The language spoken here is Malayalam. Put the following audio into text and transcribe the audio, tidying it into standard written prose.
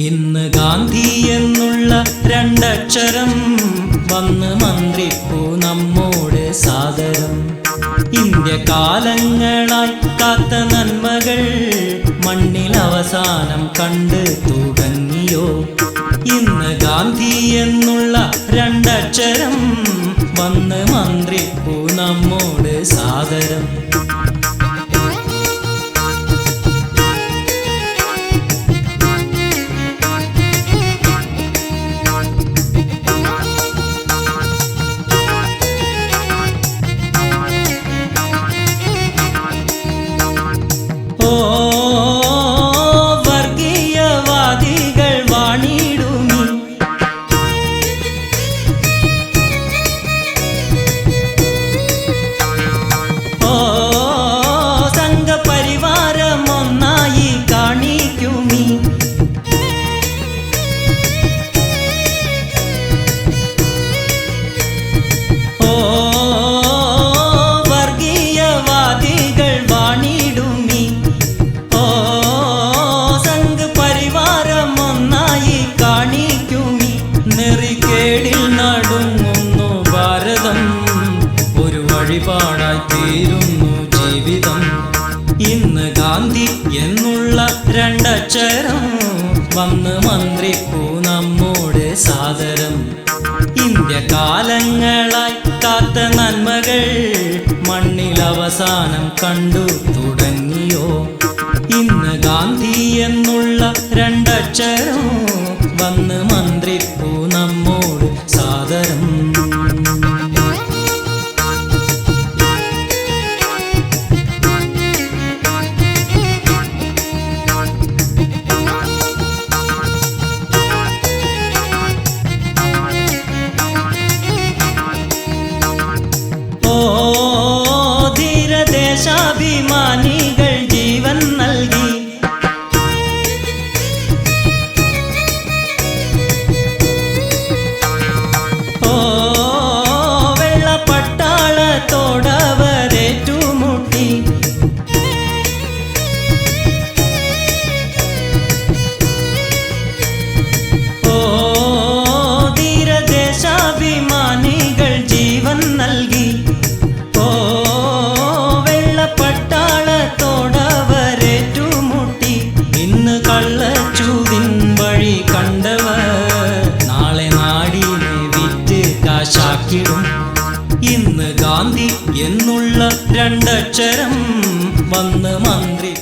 ഇന്ന് ഗാന്ധി എന്നുള്ള രണ്ടക്ഷരം വന്ന് മന്ത്രിപ്പൂ നമ്മോട് സാദരം. ഇന്ത്യ കാലങ്ങളായി കാത്ത നന്മകൾ മണ്ണിൽ അവസാനം കണ്ട് തുടങ്ങിയോ? ഇന്ന് ഗാന്ധി എന്നുള്ള രണ്ടക്ഷരം വന്ന് മന്ത്രിപ്പൂ നമ്മോട് സാദരം. വർഗീയവാദികൾ വാണിടുമി, സംഘപരിവാരം ഒന്നായി കാണിക്കുമി. വർഗീയവാദികൾ വാണിടുമി, സംഘപരിവാരം ഒന്നായി കാണിക്കുമി. നെറിക്കേടിൽ നടുങ്ങുന്നു ഭാരതം, ഒരു വഴിപാടായി തീരുന്നു ജീവിതം. ഇന്ന് ഗാന്ധി എന്നുള്ള രണ്ടക്ഷരം വന്ന് മന്ത്രിപ്പൂ നമ്മോട് സാദരം. ഇന്ത്യ കാലങ്ങളായി കാത്ത നന്മകൾ മണ്ണിൽ അവസാനം കണ്ടു തുടങ്ങിയോ? ഇന്ന് ഗാന്ധി എന്നുള്ള രണ്ടക്ഷരം വന്ന് മന്ത്രിപ്പൂ നമ്മോട് സാദരം. ധീരദേശാഭിമാനികൾ ജീവൻ നൽകി, വെള്ളപ്പട്ടാളത്തോടവരേറ്റുമുട്ടി. ധീരദേശാഭിമാനികൾ ജീവൻ നൽകി, വെള്ളപ്പട്ടാളത്തോടവരേറ്റുമുട്ടി. ഇന്ന് കള്ളച്ചൂതിൻ വഴി കണ്ടവർ നാളെ നാടിനെ വിറ്റ് കാശാക്കിടും. ഇന്ന് ഗാന്ധി എന്നുള്ള രണ്ടക്ഷരം വന്ന് മന്ത്രി